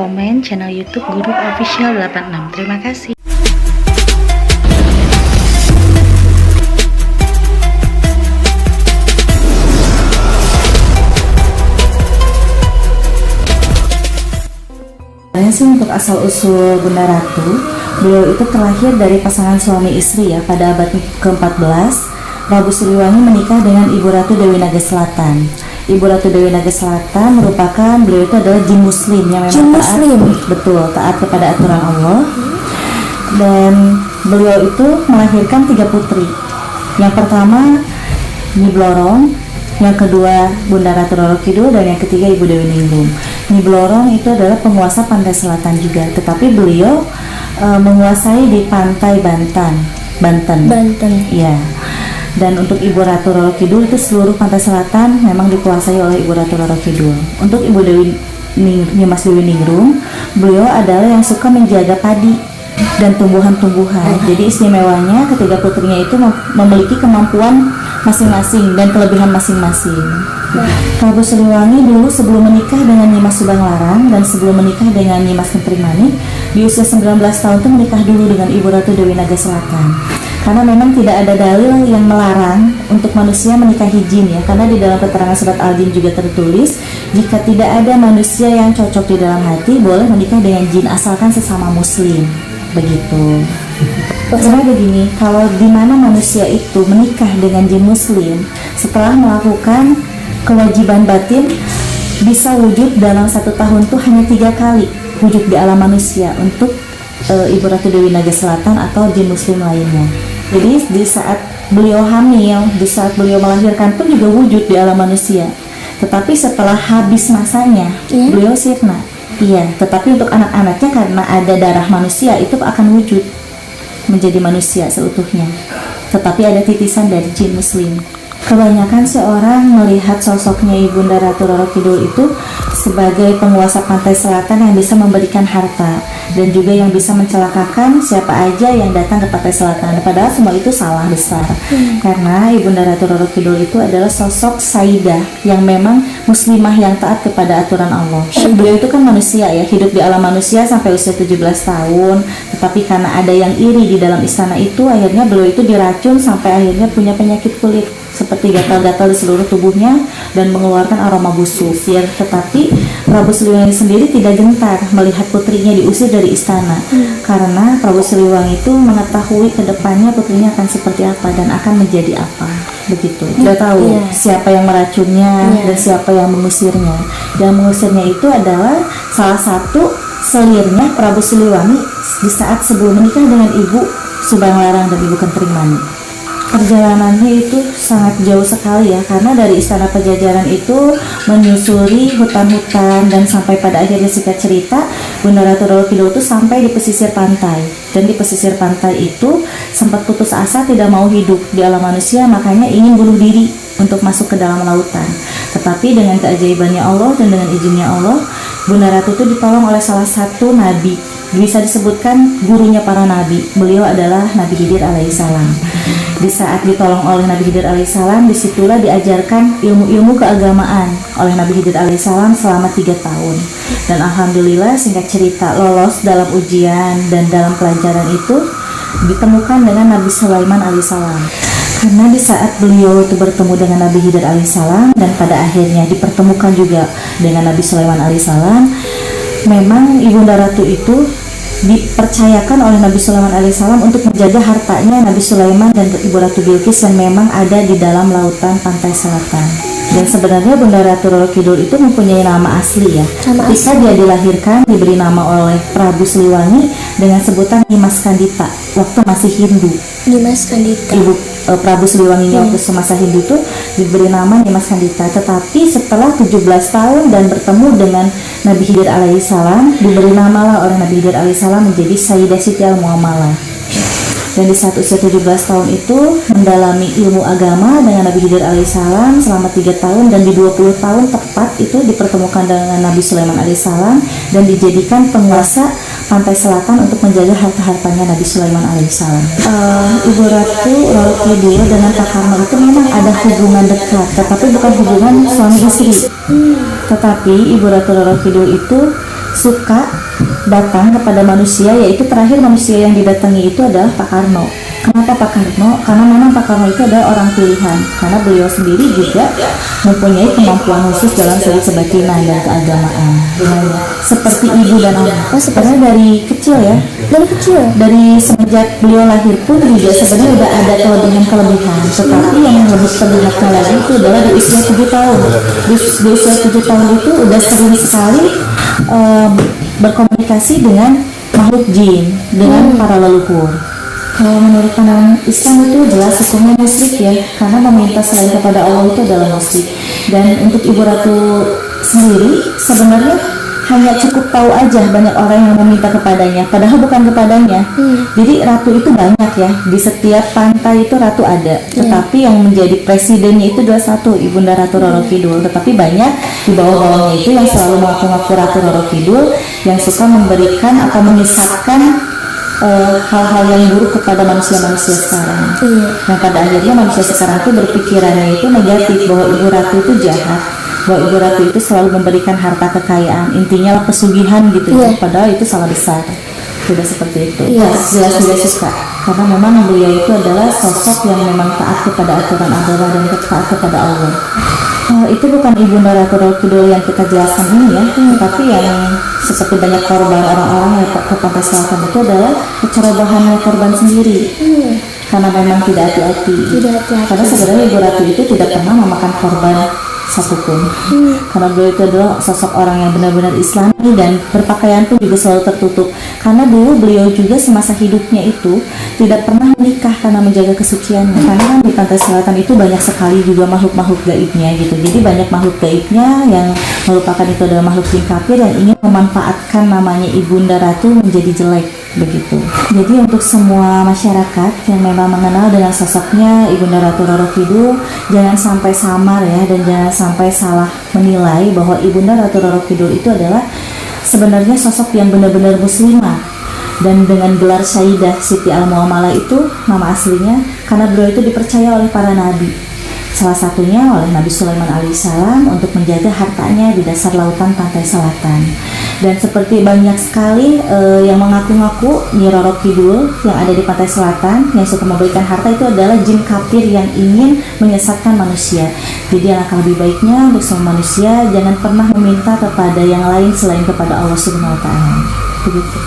komen channel YouTube Guru Official 86. Terima kasih. Untuk asal-usul Bunda Ratu, beliau itu terlahir dari pasangan suami istri ya pada abad ke-14. Prabu Siliwangi menikah dengan Ibu Ratu Dewi Naga Selatan. Ibu Ratu Dewi Naga Selatan merupakan beliau itu adalah jin muslim yang memang taat kepada aturan Allah. Dan beliau itu melahirkan 3 putri. Yang pertama Nyi Blorong, yang kedua Bunda Ratu Roro Kidul, dan yang ketiga Ibu Dewi Ningrum. Nyi Blorong itu adalah penguasa pantai selatan juga, tetapi beliau menguasai di pantai Banten. Ya. Dan untuk Ibu Ratu Roro Kidul itu seluruh pantai selatan memang dikuasai oleh Ibu Ratu Roro Kidul. Untuk Ibu Dewi Nimas Dewi Ningrum, beliau adalah yang suka menjaga padi dan tumbuhan-tumbuhan. Jadi istimewanya ketiga putrinya itu memiliki kemampuan masing-masing dan kelebihan masing-masing. Prabu Siliwangi dulu sebelum menikah dengan Nyimas Subanglarang dan sebelum menikah dengan Nyimas Kentring Manik, di usia 19 tahun itu menikah dulu dengan Ibu Ratu Dewi Naga Selatan. Karena memang tidak ada dalil yang melarang untuk manusia menikahi jin ya, karena di dalam keterangan surat Al-Jin juga tertulis, jika tidak ada manusia yang cocok di dalam hati, boleh menikah dengan jin asalkan sesama muslim. Begitu. Karena begini, kalau di mana manusia itu menikah dengan jin muslim, setelah melakukan kewajiban batin, bisa wujud dalam 1 tahun tuh hanya 3 kali wujud di alam manusia untuk Ibu Ratu Dewi Naga Selatan atau jin muslim lainnya. Jadi di saat beliau hamil, di saat beliau melahirkan pun juga wujud di alam manusia. Tetapi setelah habis masanya, beliau sirna. Iya, tetapi untuk anak-anaknya karena ada darah manusia itu akan wujud menjadi manusia seutuhnya. Tetapi ada titisan dari jin muslim. Kebanyakan seorang melihat sosoknya Ibunda Ratu Roro Kidul itu sebagai penguasa pantai selatan yang bisa memberikan harta dan juga yang bisa mencelakakan siapa aja yang datang ke pantai selatan. Padahal semua itu salah besar. Karena Ibunda Ratu Roro Kidul itu adalah sosok Saidah yang memang muslimah yang taat kepada aturan Allah. Beliau itu kan manusia ya, hidup di alam manusia sampai usia 17 tahun. Tetapi karena ada yang iri di dalam istana itu, akhirnya beliau itu diracun sampai akhirnya punya penyakit kulit seperti gatal-gatal di seluruh tubuhnya dan mengeluarkan aroma busuk. Tetapi Prabu Siliwangi sendiri tidak gentar melihat putrinya diusir dari istana, karena Prabu Siliwangi itu mengetahui kedepannya putrinya akan seperti apa dan akan menjadi apa. Begitu. Sudah tahu siapa yang meracunnya dan siapa yang mengusirnya. Yang mengusirnya itu adalah salah satu selirnya Prabu Siliwangi di saat sebelum menikah dengan Ibu Subanglarang dan Ibu Kentring Manik. Perjalanannya itu sangat jauh sekali ya, karena dari istana Pajajaran itu menyusuri hutan-hutan dan sampai pada akhirnya singkat cerita Bunda Ratu Roro Kidul itu sampai di pesisir pantai, dan di pesisir pantai itu sempat putus asa tidak mau hidup di alam manusia, makanya ingin bunuh diri untuk masuk ke dalam lautan. Tetapi dengan keajaibannya Allah dan dengan izinnya Allah, Bunda Ratu itu ditolong oleh salah satu nabi, bisa disebutkan gurunya para nabi. Beliau adalah Nabi Khidir alaihissalam. Di saat ditolong oleh Nabi Khidir alaihissalam, disitulah diajarkan ilmu-ilmu keagamaan oleh Nabi Khidir alaihissalam selama 3 tahun. Dan alhamdulillah singkat cerita lolos dalam ujian dan dalam pelajaran itu ditemukan dengan Nabi Sulaiman alaihissalam. Karena di saat beliau itu bertemu dengan Nabi Khidir alaihissalam dan pada akhirnya dipertemukan juga dengan Nabi Sulaiman alaihissalam, memang Ibunda Ratu itu dipercayakan oleh Nabi Sulaiman alaihissalam untuk menjaga hartanya Nabi Sulaiman dan Ibu Ratu Bilqis yang memang ada di dalam lautan pantai selatan. Dan sebenarnya Bunda Ratu Roro Kidul itu mempunyai nama asli ya. Ketika dia dilahirkan diberi nama oleh Prabu Siliwangi dengan sebutan Nimas Kandita waktu masih Hindu. Nimas Kandita. Ibu Prabu Siliwangi waktu semasa Hindu itu diberi nama Nimas Kandita. Tetapi setelah 17 tahun dan bertemu dengan Nabi Khidir alaihissalam, diberi namalah oleh Nabi Khidir alaihissalam menjadi Sayyidah Siti Al-Muamalah. Dan di saat usia 17 tahun itu mendalami ilmu agama dengan Nabi Khidir alaihissalam selama 3 tahun, dan di 20 tahun tepat itu dipertemukan dengan Nabi Sulaiman alaihissalam dan dijadikan penguasa pantai selatan untuk menjaga harta-hartanya Nabi Sulaiman alaihissalam. Ibu Ratu Roro Kidul dengan Pak Karno itu memang ada hubungan dekat, tetapi bukan hubungan suami istri. Tetapi Ibu Ratu Roro Kidul itu suka datang kepada manusia, yaitu terakhir manusia yang didatangi itu adalah Pak Karno. Kenapa Pak Karno? Karena memang Pak Karno itu adalah orang pilihan, karena beliau sendiri juga mempunyai kemampuan khusus dalam segi kebatinan dan keagamaan. Seperti ibu dan anak. Sebenarnya dari kecil ya, dari semenjak beliau lahir pun juga sebenarnya udah ada kelebihan. Tetapi yang lebih terlihatnya lagi itu adalah di usia 7 tahun. Di usia 7 tahun itu udah sering sekali berkomunikasi dengan makhluk jin, dengan para leluhur. Kalau menurut pandangan Islam itu jelas hukumnya musyrik ya, karena meminta selain kepada Allah itu adalah musyrik. Dan untuk Ibu Ratu sendiri sebenarnya hanya cukup tahu aja banyak orang yang meminta kepadanya, padahal bukan kepadanya. Jadi ratu itu banyak ya, di setiap pantai itu ratu ada. Tetapi yang menjadi presidennya itu adalah satu, Ibunda Ratu Roro Kidul. Tetapi banyak di bawah-bawahnya itu yang selalu mengaku-ngaku Ratu Roro Kidul, yang suka memberikan atau menyesatkan hal-hal yang buruk kepada manusia-manusia sekarang. Nah pada akhirnya manusia sekarang itu berpikirannya itu negatif, bahwa Ibu Ratu itu jahat, bahwa Ibu Ratu itu selalu memberikan harta kekayaan, intinya lah pesugihan gitu ya. Padahal itu salah besar. Sudah seperti itu. Jelas tidak suka, karena memang beliau itu adalah sosok yang memang taat kepada aturan agama dan taat kepada Allah. Itu bukan Ibunda Ratu Roro Kidul yang kita jelaskan ini ya, tapi yang seperti banyak korban orang-orang yang ke pantai selatan itu adalah kecerobohan korban sendiri, karena memang tidak hati-hati. Karena sebenarnya Ibu Ratu itu tidak pernah memakan korban satupun, karena beliau itu adalah sosok orang yang benar-benar Islami dan berpakaian pun juga selalu tertutup. Karena dulu beliau juga semasa hidupnya itu tidak pernah menikah karena menjaga kesuciannya. Karena kan di pantai selatan itu banyak sekali juga makhluk-makhluk gaibnya gitu. Jadi banyak makhluk gaibnya yang merupakan itu adalah makhluk jin kafir yang ingin memanfaatkan namanya Ibunda Ratu menjadi jelek begitu. Jadi untuk semua masyarakat yang memang mengenal dengan sosoknya Ibunda Ratu Roro Kidul, jangan sampai samar ya, dan jangan sampai salah menilai bahwa Ibunda Ratu Roro Kidul itu adalah sebenarnya sosok yang benar-benar muslimah. Dan dengan gelar Sayyidah Siti Al-Muamalah itu nama aslinya karena beliau itu dipercaya oleh para nabi, salah satunya oleh Nabi Sulaiman alaihissalam untuk menjaga hartanya di dasar lautan pantai selatan. Dan seperti banyak sekali yang mengaku-ngaku Nyi Roro Kidul yang ada di pantai selatan yang suka memberikan harta itu adalah jin kafir yang ingin menyesatkan manusia. Jadi alangkah lebih baiknya untuk semua manusia jangan pernah meminta kepada yang lain selain kepada Allah Subhanahu wa Ta'ala. Begitu.